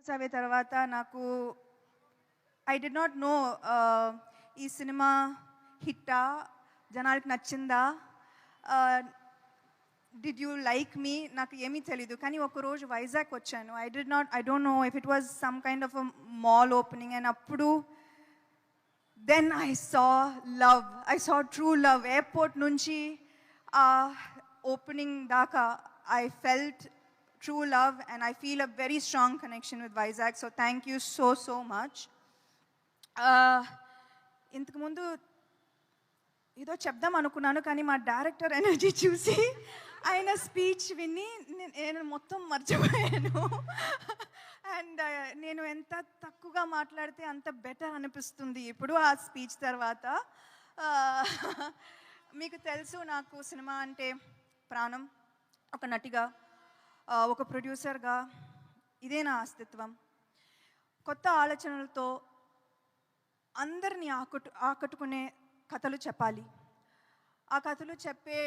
పూర్తయిన తర్వాత నాకు ఐ డిడ్ నాట్ నో ఈ సినిమా హిట్టా, జనాలకి నచ్చిందా, డిడ్ యూ లైక్ మీ, నాకు ఏమీ తెలీదు. కానీ ఒకరోజు వైజాగ్ వచ్చాను. I don't know if it was some kind of a mall opening. And అప్పుడు then I saw true love. Airport నుంచి ఓపెనింగ్ దాకా I felt true love, and I feel a very strong connection with Vizag. So thank you so much. ఇంతకు ముందు ఏదో చెప్దాం అనుకున్నాను, కానీ మా డైరెక్టర్ ఎనర్జీ చూసి ఆయన స్పీచ్ విని నేను మొత్తం మర్చిపోయాను. అండ్ నేను ఎంత తక్కువగా మాట్లాడితే అంత బెటర్ అనిపిస్తుంది ఇప్పుడు ఆ స్పీచ్ తర్వాత. మీకు తెలుసు నాకు సినిమా అంటే ప్రాణం. ఒక నటిగా, ఒక ప్రొడ్యూసర్గా ఇదే నా అస్తిత్వం. కొత్త ఆలోచనలతో అందరినీ ఆకట్టుకునే కథలు చెప్పాలి. ఆ కథలు చెప్పే